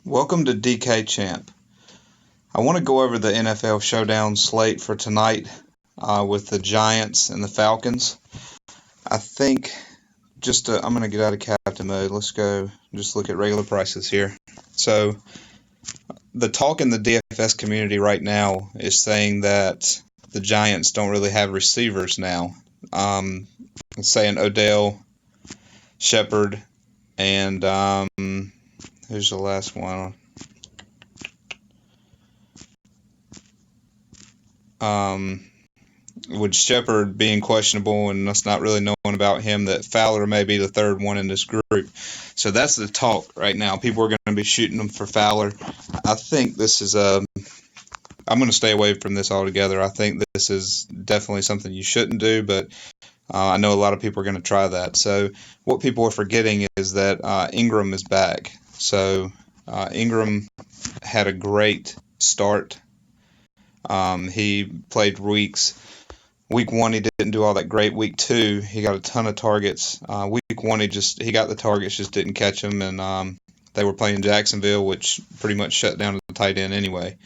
Welcome to DK Champ. I want to go over the NFL Showdown slate for tonight with the Giants and the Falcons. I think I'm going to get out of captain mode. Let's go just look at regular prices here. So the talk in the DFS community right now is saying that the Giants don't really have receivers now. It's saying Odell, Shepard, and who's the last one? With Shepard being questionable and us not really knowing about him, that Fowler may be the third one in this group. So that's the talk right now. People are going to be shooting them for Fowler. I think this is I'm going to stay away from this altogether. I think this is definitely something you shouldn't do, but I know a lot of people are going to try that. So what people are forgetting is that Ingram is back. So Ingram had a great start. He played Week 1, he didn't do all that great. Week 2, he got a ton of targets. Week 1, he got the targets, just didn't catch them, and they were playing Jacksonville, which pretty much shut down the tight end anyway.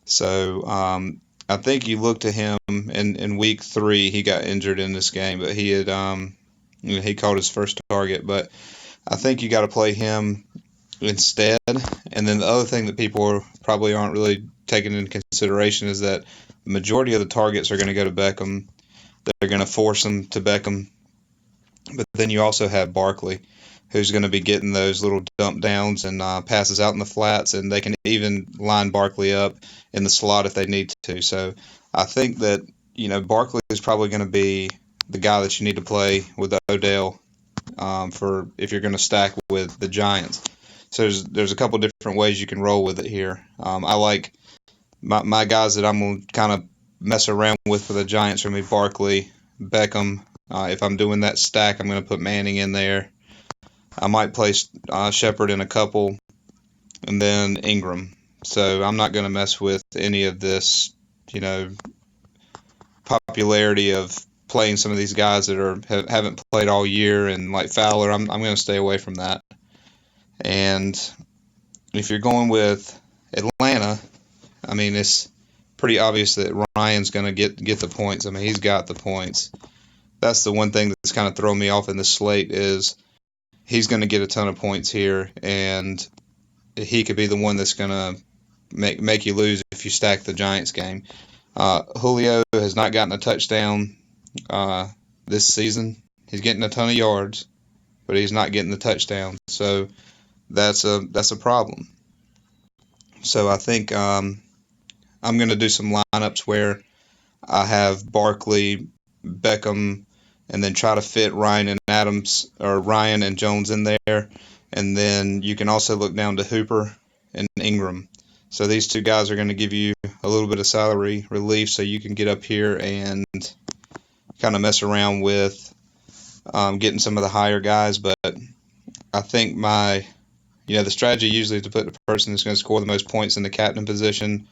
So I think you look to him in Week 3, he got injured in this game, but he caught his first target. But I think you got to play him instead. And then the other thing that people probably aren't really taking into consideration is that the majority of the targets are going to go to Beckham. They're going to force them to Beckham. But then you also have Barkley, who's going to be getting those little dump downs and passes out in the flats, and they can even line Barkley up in the slot if they need to. So I think that, Barkley is probably going to be the guy that you need to play with Odell for if you're going to stack with the Giants. So there's a couple different ways you can roll with it here. I like my guys that I'm going to kind of mess around with for the Giants are going to be Barkley, Beckham. If I'm doing that stack, I'm going to put Manning in there. I might place Shepard in a couple, and then Ingram. So I'm not going to mess with any of this, popularity of playing some of these guys that haven't played all year, and like Fowler, I'm going to stay away from that. And if you're going with Atlanta, I mean, it's pretty obvious that Ryan's going to get the points. I mean, he's got the points. That's the one thing that's kind of thrown me off in this slate is he's going to get a ton of points here, and he could be the one that's going to make you lose if you stack the Giants game. Julio has not gotten a touchdown this season. He's getting a ton of yards, but he's not getting the touchdown. So that's a problem. So I think I'm going to do some lineups where I have Barkley, Beckham, and then try to fit Ryan and Jones in there. And then you can also look down to Hooper and Ingram. So these two guys are going to give you a little bit of salary relief so you can get up here and kind of mess around with getting some of the higher guys. But I think the strategy usually is to put the person that's going to score the most points in the captain position,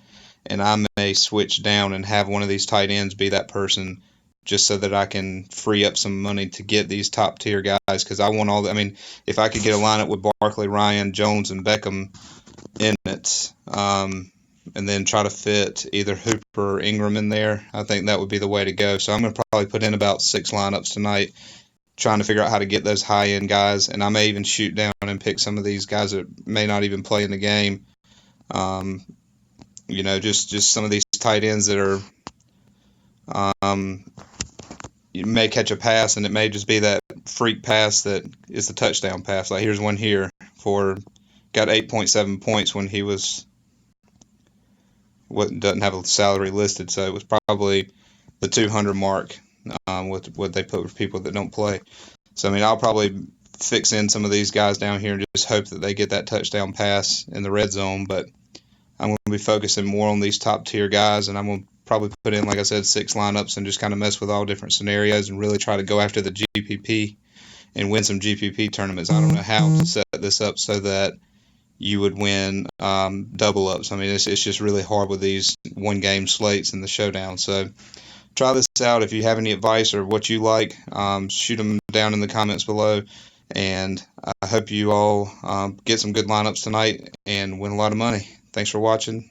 and I may switch down and have one of these tight ends be that person just so that I can free up some money to get these top tier guys, because I want if I could get a lineup with Barkley, Ryan, Jones, and Beckham in it, and then try to fit either Hooper or Ingram in there, I think that would be the way to go. So I'm going to probably put in about 6 lineups tonight, trying to figure out how to get those high-end guys, and I may even shoot down and pick some of these guys that may not even play in the game. Just some of these tight ends that are you may catch a pass, and it may just be that freak pass that is the touchdown pass. Like here's one here got 8.7 points when he doesn't have a salary listed, so it was probably the 200 mark with what they put with people that don't play. So I'll probably fix in some of these guys down here and just hope that they get that touchdown pass in the red zone, but I'm going to be focusing more on these top tier guys, and I'm going to probably put in, like I said, 6 lineups and just kind of mess with all different scenarios and really try to go after the GPP and win some GPP tournaments. I don't know how to set this up so that you would win double ups. It's just really hard with these one-game slates in the Showdown. So try this out. If you have any advice or what you like, shoot them down in the comments below. And I hope you all get some good lineups tonight and win a lot of money. Thanks for watching.